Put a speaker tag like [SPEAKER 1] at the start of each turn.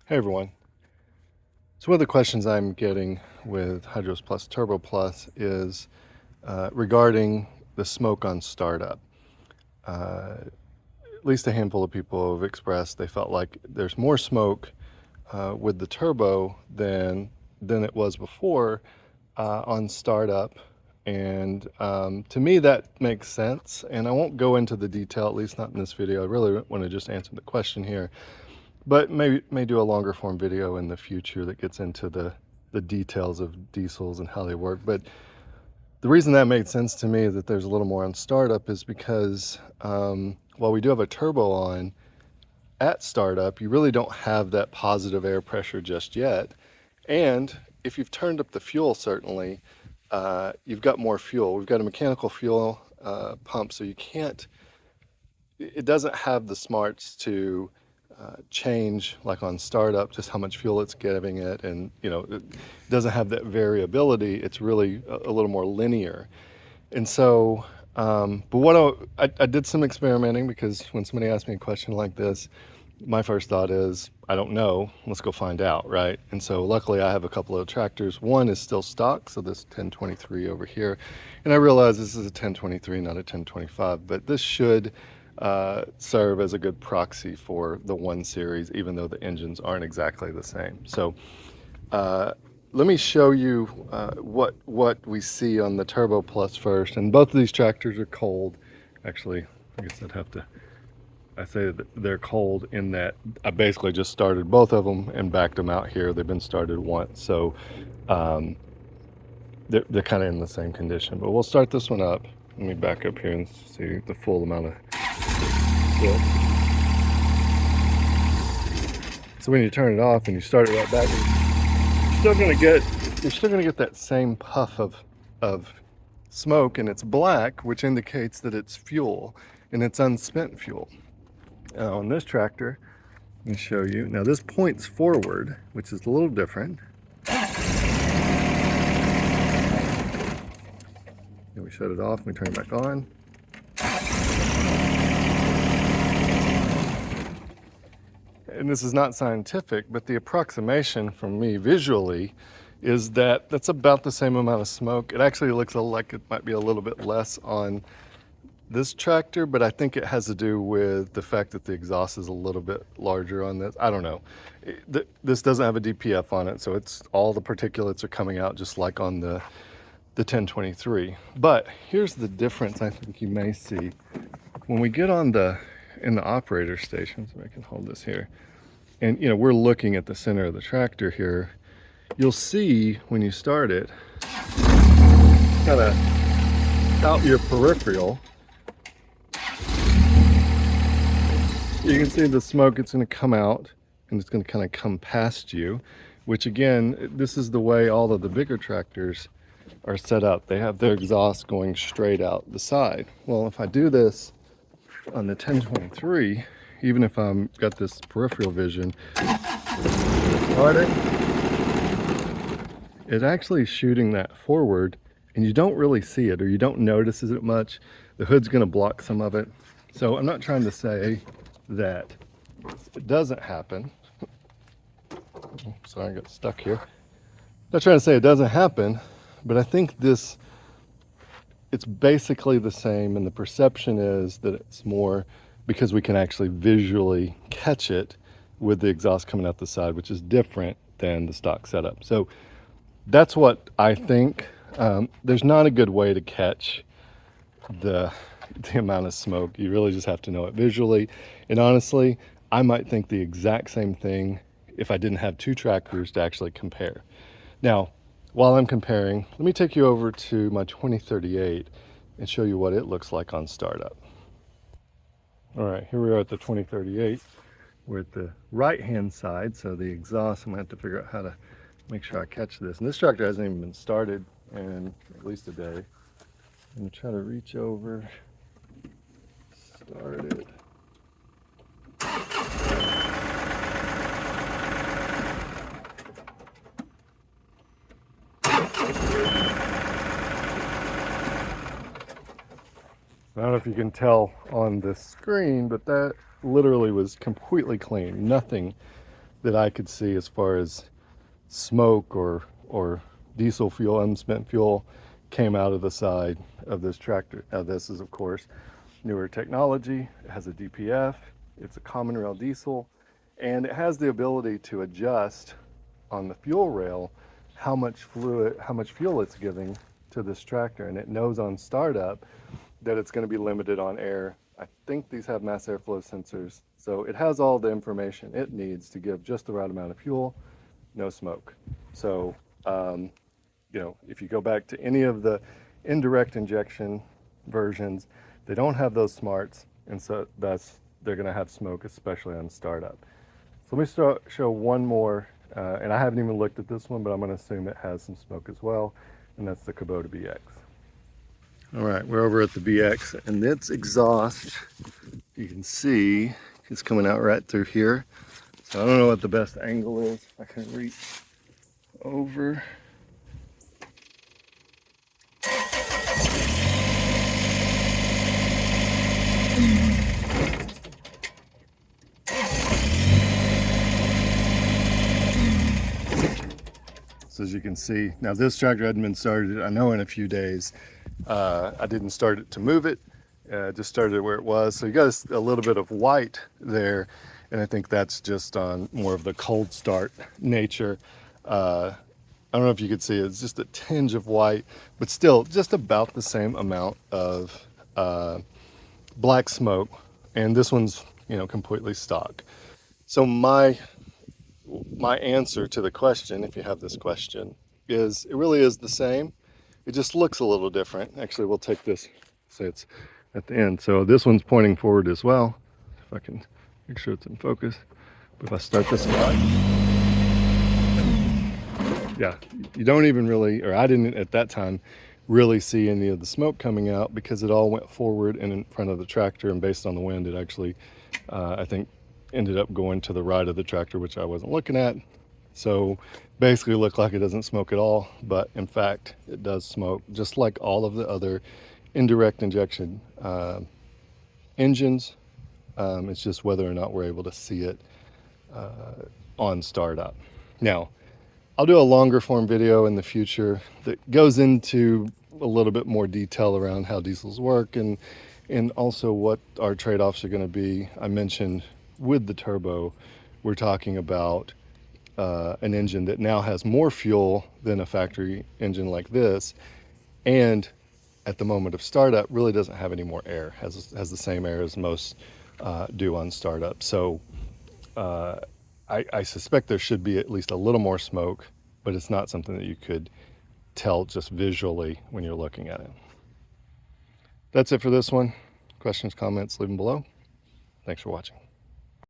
[SPEAKER 1] Hey everyone. So one of the questions I'm getting with HydrosPlus Turbo Plus is regarding the smoke on startup. At least a handful of people have expressed they felt like there's more smoke with the turbo than it was before on startup. And to me that makes sense. And I won't go into the detail, at least not in this video. I really want to just answer the question here. But may do a longer form video in the future that gets into the details of diesels and how they work. But the reason that made sense to me that there's a little more on startup is because while we do have a turbo on at startup, you really don't have that positive air pressure just yet. And if you've turned up the fuel, certainly, you've got more fuel. We've got a mechanical fuel pump, so it doesn't have the smarts to change like on startup just how much fuel it's giving it, and it doesn't have that variability. It's really a little more linear. And so but I did some experimenting, because when somebody asks me a question like this, my first thought is, I don't know, let's go find out, right? And so luckily I have a couple of tractors. One is still stock, so this 1023 over here, and I realize this is a 1023, not a 1025, but this should serve as a good proxy for the 1 Series, even though the engines aren't exactly the same. So let me show you what we see on the Turbo Plus first. And both of these tractors are cold. Actually, I guess I say that they're cold in that I basically just started both of them and backed them out here. They've been started once, so they're kind of in the same condition. But we'll start this one up. Let me back up here and see the full amount of fuel. So when you turn it off and you start it right back, you're still gonna get that same puff of smoke, and it's black, which indicates that it's fuel, and it's unspent fuel. On this tractor, let me show you. Now this points forward, which is a little different. And we shut it off and we turn it back on. And this is not scientific, but the approximation from me visually is that that's about the same amount of smoke. It actually looks like it might be a little bit less on this tractor, but I think it has to do with the fact that the exhaust is a little bit larger on this. I don't know. This doesn't have a DPF on it, so it's all the particulates are coming out just like on the 1023. But here's the difference I think you may see when we get in the operator station. So I can hold this here, and we're looking at the center of the tractor here. You'll see when you start it, kind of out your peripheral, you can see the smoke. It's going to come out and it's going to kind of come past you, which again, this is the way all of the bigger tractors are set up. They have their exhaust going straight out the side. Well, if I do this on the 1023, even if I'm got this peripheral vision, it's actually shooting that forward, and you don't really see it, or you don't notice it much. The hood's going to block some of it. So I'm not trying to say that it doesn't happen. Sorry, I got stuck here. I'm not trying to say it doesn't happen, but I think it's basically the same, and the perception is that it's more because we can actually visually catch it with the exhaust coming out the side, which is different than the stock setup. So that's what I think. There's not a good way to catch the amount of smoke. You really just have to know it visually. And honestly, I might think the exact same thing if I didn't have two tractors to actually compare. Now, while I'm comparing, let me take you over to my 2038 and show you what it looks like on startup. All right, here we are at the 2038. We're at the right-hand side, so the exhaust, I'm gonna have to figure out how to make sure I catch this. And this tractor hasn't even been started in at least a day. I'm gonna try to reach over, start it. I don't know if you can tell on the screen, but that literally was completely clean. Nothing that I could see as far as smoke or diesel fuel, unspent fuel came out of the side of this tractor. Now this is of course newer technology. It has a DPF, it's a common rail diesel, and it has the ability to adjust on the fuel rail how much fuel it's giving to this tractor, and it knows on startup that it's going to be limited on air. I think these have mass airflow sensors, so it has all the information it needs to give just the right amount of fuel, no smoke. So you know, if you go back to any of the indirect injection versions, they don't have those smarts, and so thus they're going to have smoke, especially on startup. So let me show one more, and I haven't even looked at this one, but I'm going to assume it has some smoke as well, and that's the Kubota BX. All right, we're over at the BX, and its exhaust, you can see, is coming out right through here. So I don't know what the best angle is. I can reach over. So as you can see, now this tractor hadn't been started, I know, in a few days. I didn't start it to move it, just started it where it was. So you got a little bit of white there, and I think that's just on more of the cold start nature. I don't know if you could see it, it's just a tinge of white, but still just about the same amount of black smoke. And this one's, you know, completely stock. So my answer to the question, if you have this question, is it really is the same. It just looks a little different. Actually, we'll take this, say it's at the end. So this one's pointing forward as well. If I can make sure it's in focus. But if I start this guy, yeah, you don't even really, or I didn't at that time, really see any of the smoke coming out because it all went forward and in front of the tractor, and based on the wind, it actually, I think, ended up going to the right of the tractor, which I wasn't looking at. So basically looked like it doesn't smoke at all, but in fact it does smoke, just like all of the other indirect injection engines. It's just whether or not we're able to see it on startup. Now I'll do a longer form video in the future that goes into a little bit more detail around how diesels work and also what our trade-offs are going to be. I mentioned with the turbo, we're talking about an engine that now has more fuel than a factory engine like this, and at the moment of startup really doesn't have any more air, has the same air as most do on startup. So I suspect there should be at least a little more smoke, but it's not something that you could tell just visually when you're looking at it. That's it for this one. Questions, comments, leave them below. Thanks for watching.